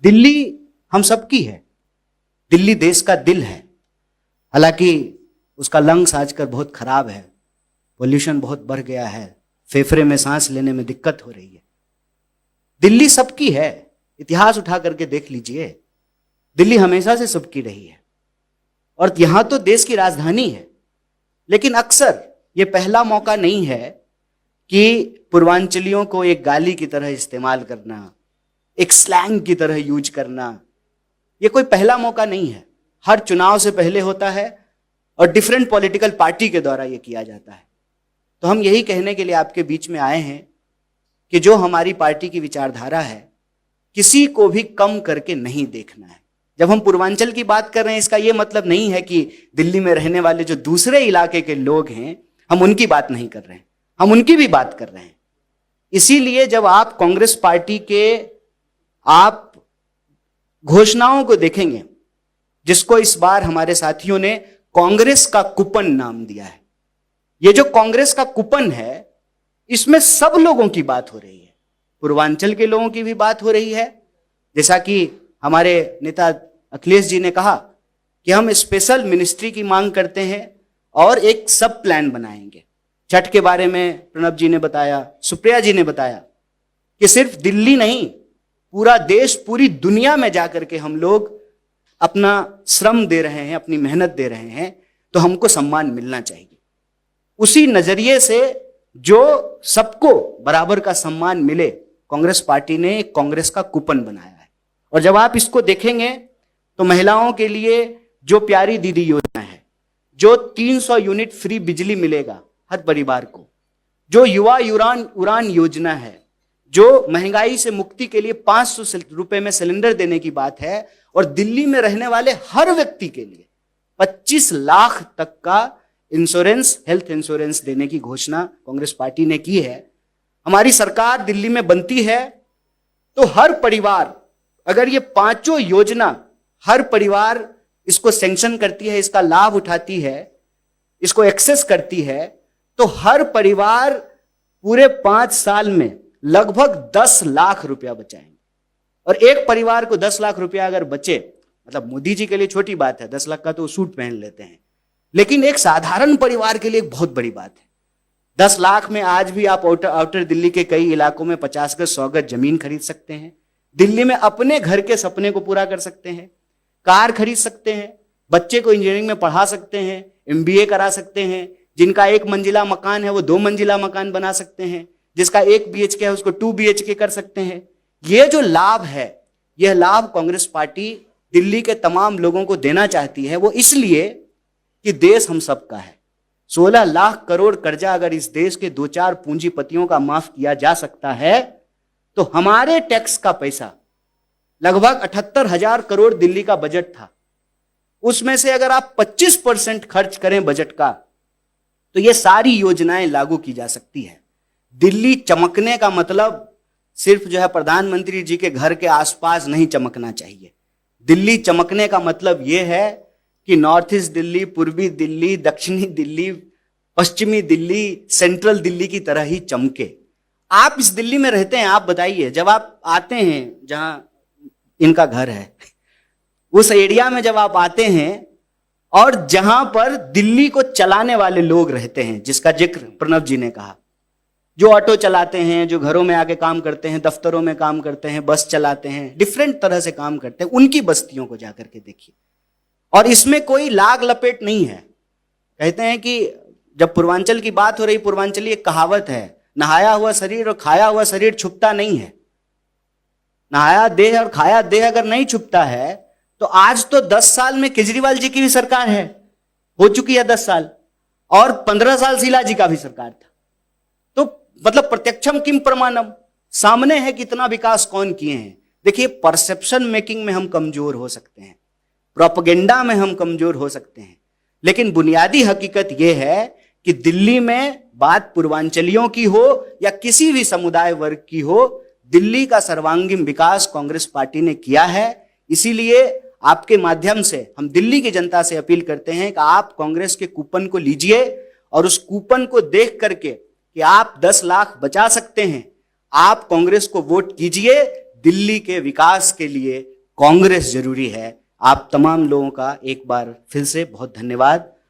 दिल्ली हम सबकी है, दिल्ली देश का दिल है। हालांकि उसका लंग्स आजकल बहुत खराब है, पोल्यूशन बहुत बढ़ गया है, फेफड़े में सांस लेने में दिक्कत हो रही है। दिल्ली सबकी है, इतिहास उठा करके देख लीजिए, दिल्ली हमेशा से सबकी रही है और यहां तो देश की राजधानी है। लेकिन अक्सर ये पहला मौका नहीं है कि पूर्वांचलियों को एक गाली की तरह इस्तेमाल करना, एक स्लैंग की तरह यूज करना, ये कोई पहला मौका नहीं है। हर चुनाव से पहले होता है और डिफरेंट पॉलिटिकल पार्टी के द्वारा ये किया जाता है। तो हम यही कहने के लिए आपके बीच में आए हैं कि जो हमारी पार्टी की विचारधारा है, किसी को भी कम करके नहीं देखना है। जब हम पूर्वांचल की बात कर रहे हैं, इसका यह मतलब नहीं है कि दिल्ली में रहने वाले जो दूसरे इलाके के लोग हैं, हम उनकी बात नहीं कर रहे हैं, हम उनकी भी बात कर रहे हैं। इसीलिए जब आप कांग्रेस पार्टी के आप घोषणाओं को देखेंगे, जिसको इस बार हमारे साथियों ने कांग्रेस का कूपन नाम दिया है, ये जो कांग्रेस का कूपन है, इसमें सब लोगों की बात हो रही है, पूर्वांचल के लोगों की भी बात हो रही है। जैसा कि हमारे नेता अखिलेश जी ने कहा कि हम स्पेशल मिनिस्ट्री की मांग करते हैं और एक सब प्लान बनाएंगे। छठ के बारे में प्रणब जी ने बताया, सुप्रिया जी ने बताया कि सिर्फ दिल्ली नहीं, पूरा देश, पूरी दुनिया में जाकर के हम लोग अपना श्रम दे रहे हैं, अपनी मेहनत दे रहे हैं, तो हमको सम्मान मिलना चाहिए। उसी नजरिए से जो सबको बराबर का सम्मान मिले, कांग्रेस पार्टी ने एक कांग्रेस का कूपन बनाया है। और जब आप इसको देखेंगे तो महिलाओं के लिए जो प्यारी दीदी योजना है, जो 300 यूनिट फ्री बिजली मिलेगा हर परिवार को, जो युवा उड़ान योजना है, जो महंगाई से मुक्ति के लिए 500 रुपए में सिलेंडर देने की बात है, और दिल्ली में रहने वाले हर व्यक्ति के लिए 25 लाख तक का इंश्योरेंस, हेल्थ इंश्योरेंस देने की घोषणा कांग्रेस पार्टी ने की है। हमारी सरकार दिल्ली में बनती है तो हर परिवार, अगर ये पांचों योजना हर परिवार इसको सैंक्शन करती है, इसका लाभ उठाती है, इसको एक्सेस करती है, तो हर परिवार पूरे 5 साल में लगभग 10 लाख रुपया बचाएंगे। और एक परिवार को 10 लाख रुपया अगर बचे, मतलब मोदी जी के लिए छोटी बात है, 10 लाख का तो सूट पहन लेते हैं, लेकिन एक साधारण परिवार के लिए एक बहुत बड़ी बात है। 10 लाख में आज भी आप आउटर दिल्ली के कई इलाकों में 50 गज 100 गज जमीन खरीद सकते हैं, दिल्ली में अपने घर के सपने को पूरा कर सकते हैं, कार खरीद सकते हैं, बच्चे को इंजीनियरिंग में पढ़ा सकते हैं, MBA करा सकते हैं, जिनका 1 मंजिला मकान है वो 2 मंजिला मकान बना सकते हैं, जिसका 1 BHK है उसको 2 BHK कर सकते हैं। ये जो लाभ है, यह लाभ कांग्रेस पार्टी दिल्ली के तमाम लोगों को देना चाहती है। वो इसलिए कि देश हम सबका है। 16 लाख करोड़ कर्जा अगर इस देश के 2-4 पूंजीपतियों का माफ किया जा सकता है, तो हमारे टैक्स का पैसा, लगभग 78,000 करोड़ दिल्ली का बजट था, उसमें से अगर आप 25% खर्च करें बजट का, तो ये सारी योजनाएं लागू की जा सकती है। दिल्ली चमकने का मतलब सिर्फ जो है प्रधानमंत्री जी के घर के आसपास नहीं चमकना चाहिए। दिल्ली चमकने का मतलब यह है कि नॉर्थ ईस्ट दिल्ली, पूर्वी दिल्ली, दक्षिणी दिल्ली, पश्चिमी दिल्ली, सेंट्रल दिल्ली की तरह ही चमके। आप इस दिल्ली में रहते हैं, आप बताइए, जब आप आते हैं जहां इनका घर है, उस एरिया में जब आप आते हैं और जहां पर दिल्ली को चलाने वाले लोग रहते हैं, जिसका जिक्र प्रणब जी ने कहा, जो ऑटो चलाते हैं, जो घरों में आके काम करते हैं, दफ्तरों में काम करते हैं, बस चलाते हैं, डिफरेंट तरह से काम करते हैं, उनकी बस्तियों को जाकर के देखिए। और इसमें कोई लाग लपेट नहीं है। कहते हैं कि जब पूर्वांचल की बात हो रही, पूर्वांचली एक कहावत है, नहाया हुआ शरीर और खाया हुआ शरीर छुपता नहीं है। नहाया देह और खाया देह अगर नहीं छुपता है, तो आज तो 10 साल में केजरीवाल जी की भी सरकार है, हो चुकी है 10 साल, और 15 साल शीला जी का भी सरकार था। तो मतलब प्रत्यक्षम किम प्रमाणम, सामने है कितना विकास कौन किए हैं। देखिए, परसेप्शन मेकिंग में हम कमजोर हो सकते हैं, प्रोपेगेंडा में हम कमजोर हो सकते हैं, लेकिन बुनियादी हकीकत यह है कि दिल्ली में बात पूर्वांचलियों की हो या किसी भी समुदाय वर्ग की हो, दिल्ली का सर्वांगीण विकास कांग्रेस पार्टी ने किया है। इसीलिए आपके माध्यम से हम दिल्ली की जनता से अपील करते हैं कि आप कांग्रेस के कूपन को लीजिए और उस कूपन को देख करके कि आप 10 लाख बचा सकते हैं, आप कांग्रेस को वोट कीजिए। दिल्ली के विकास के लिए कांग्रेस जरूरी है। आप तमाम लोगों का एक बार फिर से बहुत धन्यवाद।